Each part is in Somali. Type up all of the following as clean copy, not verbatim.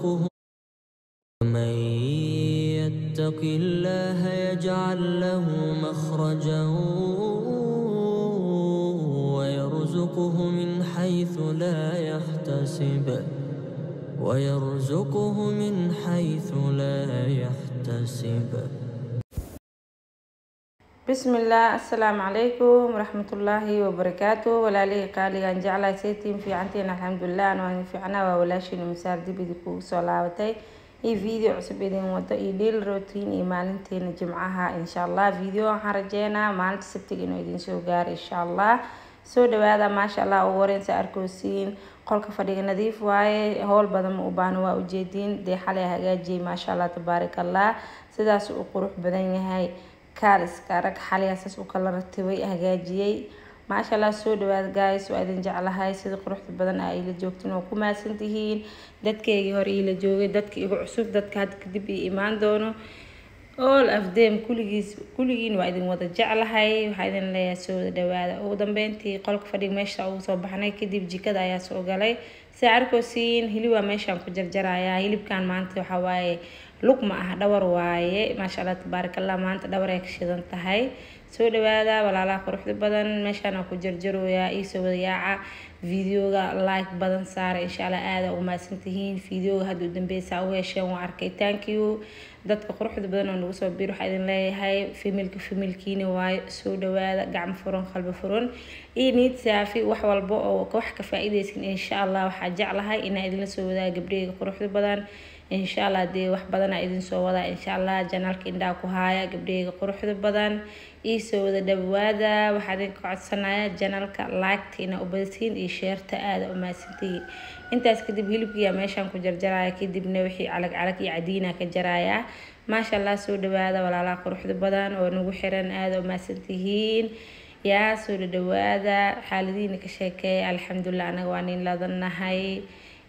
ويرزقه ومن يتق الله يجعل له مخرجا ويرزقه من حيث لا يحتسب بسم الله. السلام عليكم ورحمة الله وبركاته. ولا لي قال أن جعل سيتم في عنتنا الحمد لله أنا في عنا ولا شيء مسار دي بدكوا صلاوتي هي فيديو عصب إذن وضع يديل روتين إيمانتين جمعها إن شاء الله. فيديو حرجينا مال سبتك إنه يدين سوغار إن شاء الله. سو دوادا ما شاء الله أورين سأركوسين قولك فريق نظيف واي هول بدن وبانوا وجدين دي حالها هجاجي ما شاء الله تبارك الله سداس وقروح بدن هاي كارس كارك حاليا ساس وكلا رتبي هجاجي ما شاء الله. سو دواد جايس وأذن جعلها هاي سيد قروح بدن أيل جوكتين وكما سنتهين دتك يجي هوري إلى جوجي دتك يجو عصب دتك هاد كدبي إيمان دونه all of them كلجين وأذن وضع جعلها هاي وحيدن لا يسوع دواد ودم بنتي قلق فريق ماشى أو صباحنا كدب جكدا يا سو قالي سعركو سين هلوا ماشى عم كجرجرايا هلب كان مانتي وحواي لقمة دور واي ما شاء الله تبارك الله مانت دور يكشدن تهاي سو دوادا ولا لا قروح بدن ماشى أنا كجرجرو يا إيسو يا فيديو لايك بدن صار إن شاء الله هذا وما سنتهين فيديو هادو دنبيسا وهشام وعركي thank you dadka quruxda badan oo nagu soo biir waxa idin leeyahay familkiina way soo dhawaada gacmo furan qalbi furan inid saafi wax walba oo wax ka faa'iideysan insha Allah waxa jeclahay in idin la soo wadaago gabdhiga quruxda badan insha Allah dee wax badan idin soo wadaa insha Allah janaalka indhaa ku haaya gabdhiga quruxda badan soo wada dhawaada waxa idin ka codsanayaa janaalka like ina u badisiin iyo share-ta aad u maasantii intaas kadib hilibkiya meeshan ku jarjaraya kadibna wixii calag iyo cadiina ka jaraya ما شاء الله سود هذا ولا لا قروح بدن ونوحرن هذا وما سنتهين يا سود هذا حالدين كشكي الحمد لله أنا وانين لا ظن هاي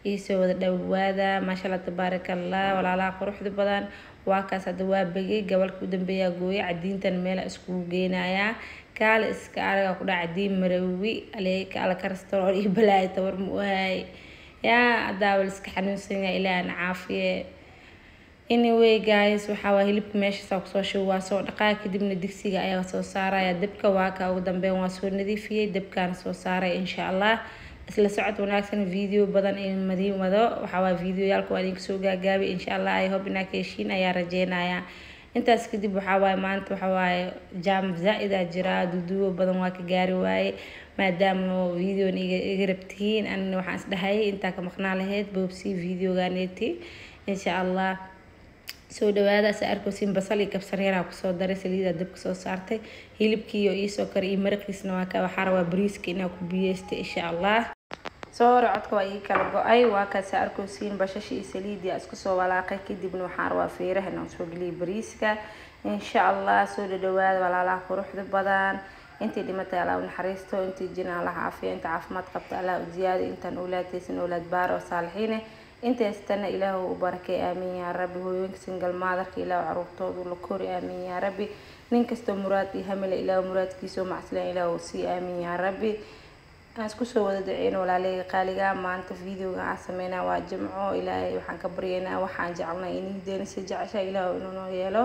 يسود هذا ما شاء الله تبارك الله ولا لا قروح بدن واكاس دواب بيجي قبل كودن بيجوي عدين تنميل اسكو جينايا قال اسكارا كودا عدين مروي عليك على كرسترول يبلاي تور موهاي يا داول اسكحنون سنة إلى أن عافية anyway guys waxa waa hilibka meesha soo shubaa soo dhaqaa kadibna digsiga ayaa soo saaraya dabka waa ka ugu dambeyn waa soo nadiifiyay dabkaan soo saaray insha Allah isla socod wanaagsan video badan in madiin wado waxa waa video yaalku aan idin soo gaagaabi insha Allah ay hope inaa ka heshiin ayaa rajeynaya intaas kadib waxa waa maanta waxa waa jam zaida jira duduwo badan waa ka gaari waaye maadaama video iga rabtiin an waxaan isdhahay inta ka maqnaa lahayd boobsi video gaaneti insha Allah soo dhawaada saarkosin basal iyo kabsar yar ku soo daray saliida dabka soo saartay hilibkiyo iyo soo kar iyo marqiisna waa ka waxa rabaa bariiska inaa ku biyeystay insha Allah soo racadka waa ii kala go'ay waa ka saarkosin bashashi iyo saliida isku soo walaaqay kadibna waxa rabaa feeraha inaan soo galiyo bariiska insha Allah soo dhawaada walaalaha quruxda badan intii dhimatay Allah u naxariisto intii jina Allah caafiyo inta caafimaad qabta Allah u ziyaado intaan awlaadaysan awlaad baaro saalixiin انت استنى إله وبركة آمين يا ربي هو ينكسن قل مادرك إله وعروضته ولكوري آمين يا ربي ننكستو مراد يهمل إله ومراد كيسو معسلين إله وسي آمين يا ربي أسكو سو ودعين ولا لي قالقا ما أنت فيديو عاسمينا واجمعو إلهي وحان كبرينا وحان جعلنا إني دين سجعشا إله وإنو يلو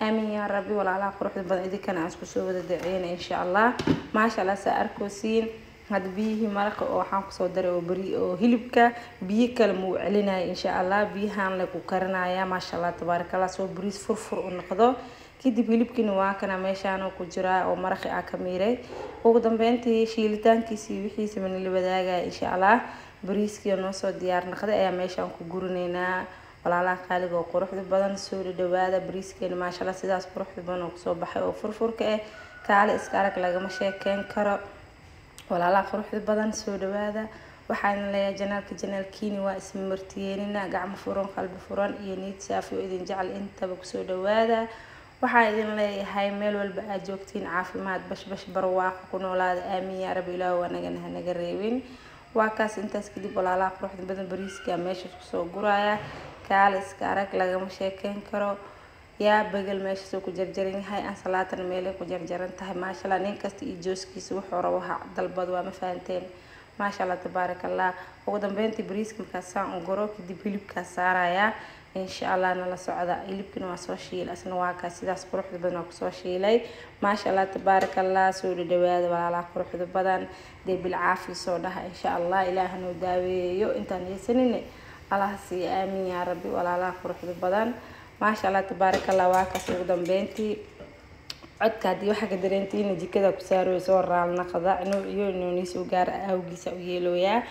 آمين يا ربي ولا لا قروح البضع إذا كان أسكو سو ودعين إن شاء الله ما شاء الله سأركو سين هاد بيه مرق أو حنق صدر أو بري أو هلبك بيه كلمو علينا إن شاء الله بيه هان لك وكرنا يا ما شاء الله تبارك الله سو بريس فرفر ونقضه كده بهلبك نواكنا ماشانو كجرا أو مرق أكميرة وقدام بنتي شيلتان كيسي وحيس من اللي بداجة إن شاء الله بريس كي نص ديار نقضه يا ماشان كجورنينا ولا لا خالق وقروح بدن سوري دوادا بريس كي ما شاء الله سداس قروح بدن وقصو بحي وفرفر كعلى إسكارك لقى مشاكين كرا ولا لا قروح بدن سو دوادا waxaan leeyahay janaalkiini waa isma martiyeynina gacmo furan qalbi furan iyo niyad saafi oo idin jecel intaba ku soo dhawaada waxaan idin leeyahay meel walba aad joogtiin caafimaad bash barwaaqo ku noolaada aamin ya rabbi ilaahu wanagana naga reebin waa kaas intaas kadib walaalaha quruxda badan bariiska meesha ku soo guraya kaaliska arag lagama sheekeyn karo yaa bagal meesha soo ku jarjaran yahay aan salaatan meel ku jarjaran tahay maasha Allah nin kasta iyo jooskiisa wuxuu rabo dalbad waa ma fahanteen maasha Allah tabarakallah. ugu dambeyntii bariiska markaasaan u goro kadib hilibka saaraya insha Allah nala socda. hilibkina waa soo shiilay asna waa ka sidaas quruxda badan ku soo shiilay maasha Allah tabarakallah. soo dhawaada walaalaha quruxda badan dee bil caafi soo dhaha insha Allah ilaahana u daaweeyo intaan yeesanin Allah si aamin ya rabbi walaalaha quruxda badan maasha Allah tabarakallah. waa ka ugu dambeyntii codka hadii waxa ka dareentiin jikada ku saaro soo raalna qadacno iyo inuu soo gaar awgiisa u yeelooyaa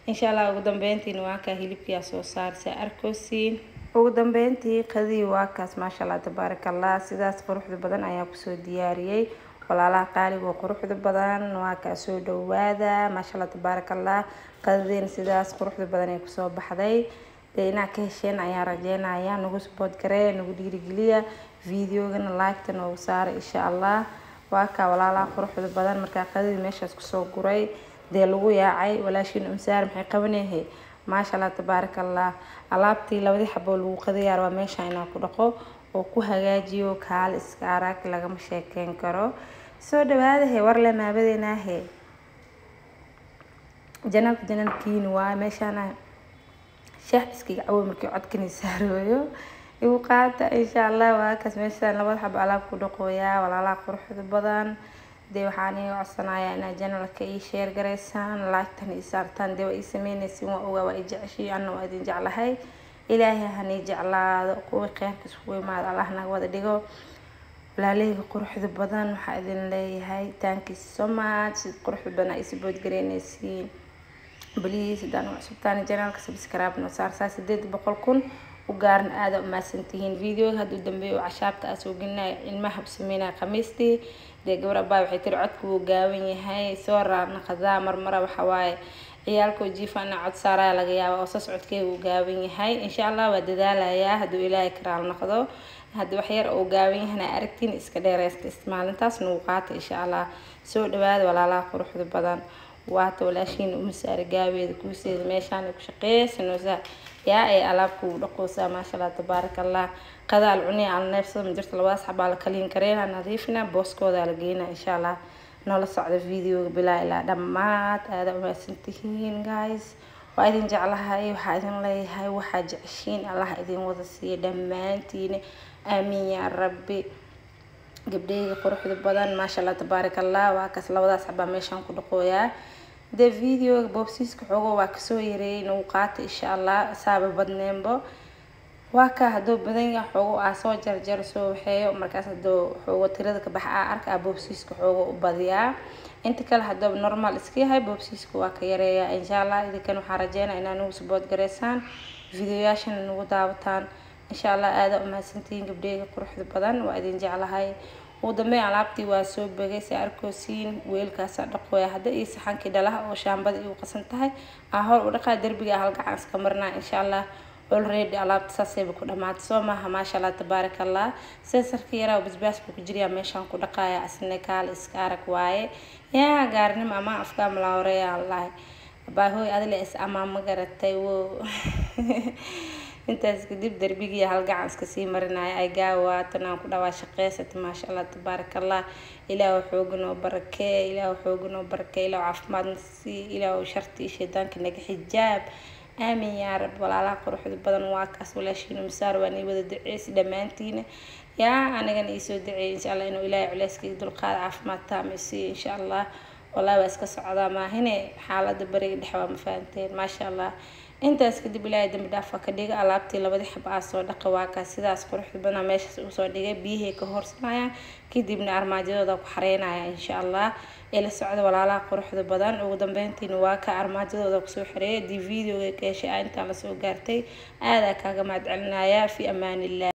insha Allah. ugu dambeyntii waa ka hilibkiya soo saarsa arkosiin. ugu dambeyntii qadii waa kaas maasha Allah tabarakallah. sidaas quruxda badan ayaa ku soo diyaariyay walaalaha qaaliga oo quruxda badan waa ka soo dhawaada maasha Allah tabarakallah. qadiin sidaas quruxda badan ay ku soo baxday deena ka hesheen ayaa rajeynaya nagu support garee nagu dhiirigeliya videogana like tan oo saar insha Allah. waa ka walaalaha quruxda badan marka qadii meeshaas ku soo guray dee lagu yaacay walaashin umsaar maxay qabanayhay maasha Allah tabarakallah. alaabtii labadii xabo lagu qadiyaar waa meesha inaan ku dhaqo oo ku hagaajiyo kaal iska arag laga ma sheekeen karo. soo dhawaada war la maabadeenahay janabkiin waa meeshana shaah iskiga cawo markii codkani saarooyo igu qaata insha Allah. waa kaas meesha labada xabo alaab ku dhaqooya walaalaha quruxda badan dee waxaan iga codsanayaa inaad channelka ii share gareysaan like tan ii saartaan dee waa ii sameynaysiin waa ogaa waa ii jeceshiin anna waa idin jeclahay ilaahay hanii jeclaado kuwa khayrka isku imaado Allah naga wada dhigo walaaleyga quruxda badan waxaa idin leeyahay thank you so much quruxda badan ii support gareynaysiin please hadaan cusubtaan channelka subscribe no saar 800,000 u gaarn aad u maasantihiin video haduu dambeeyo cashaabta aad soo gelinay ilmaha u sameynaa khamiistii dee gabar baa waxay tir codku uu gaaban yahay soo raarna qadaa marmara waxa waaye ciyaalku jiifana cod saaraa laga yaabo oo socodkeedu uu gaaban yahay insha Allah waa dadaalayaa haduu ilaahay karaal noqdo hadii wax yar oo gaaban yahay aragtiin iska dheereysta ismaalintaas noo qaata insha Allah. soo dhawaada walaalaha quruxda badan waa tawlaashin umsaar gaabeed ku seed meeshaan ku shaqeysano yaa ay alaabku dhaqoosa maasha Allah tabarakallah. qadaal cuni aan neefsado ma jirto labadaas xabaa la kaliin kareena nadiifina booskooda la geeyna insha Allah. noola socda video bilaa ilaa dhamaad aad u maasantihiin guys waa idin jeclahay waxaa idin leeyahay waxa jeceshiin Allah idin wada siiyo dhamaantiin aamin ya rabbi. gabdhayga quruxda badan maasha Allah tabarakallah. waa kaas labadaas xabaa meeshaan ku dhaqooyaa de video boobsiiska xogo waa ka soo yareeyay inuu qaato insha Allah saaba badneenbo waa ka hadoo badan yahay xogo soo jarjar soo waxeeyo markaas hadoo xogo tirada ka bax arka boobsiiska xogo u badiyaa inta kale hadoo normal iska yahay boobsiiska waa ka yareeyaa insha Allah. idinkan waxaan rajeynayaa inaad nagu support gareysaan videoyaashan nagu daawataan insha Allah. aad u maasantiin gabdhayga quruxda badan waa idin jeclahay. ugu dambeyn alaabtii waa soo bagay si arkosiin weelkaas dhaqooya hada ii saxankii dhalaha oo shaambada uu qasan tahay hor u dhaqaa darbiga hal gacan iska marnaa insha Allah. already alaabta saasay ku dhamaatay soo maaha maasha Allah tabarakallah. seesarka yaraa basbaaska ku jiriya meeshaan ku dhaqaaya asna kaal iska arag waaye yaa gaarnimo ama afka malawreeya Allah baahoy adle is ama ma garatay intaas kadib darbiga hal gacan iska sii marinay ay gaawaatana ku dhawaa shaqeysata maasha Allah tabarakallah. ilaahu xoogno barakee ilaahu xoogno barakee ilaahu caafimaad si ilaahu sharti shaydaanka naga xijaab aamin ya rab. walaalaha quruxda badan waa kaas walaashin umsaar waa ni wada duceys dhamaantiin yaa anagan ii soo duceey insha Allah inuu ilaahay culeyskiisa dulqaad caafimaad taam si insha Allah. والله بس كسعدا ما هنا حالة بريء دحوا مفانتين ما شاء الله. انت اسكدي بلاي دم دافع كديجا علابتي لبدي حب عصور دقواك سيدا اسكروح بنا ماشي وصور ديجا بيه كهورس معايا كدي بنا أرماجي ذا بحرينا إن شاء الله. إلى السعودة ولا لا قروح بدن وقدام بنتي نواك أرماجي ذا بسوحري دي فيديو كيش أنت على سوق قرتي هذا كجماعة علنايا في أمان الله.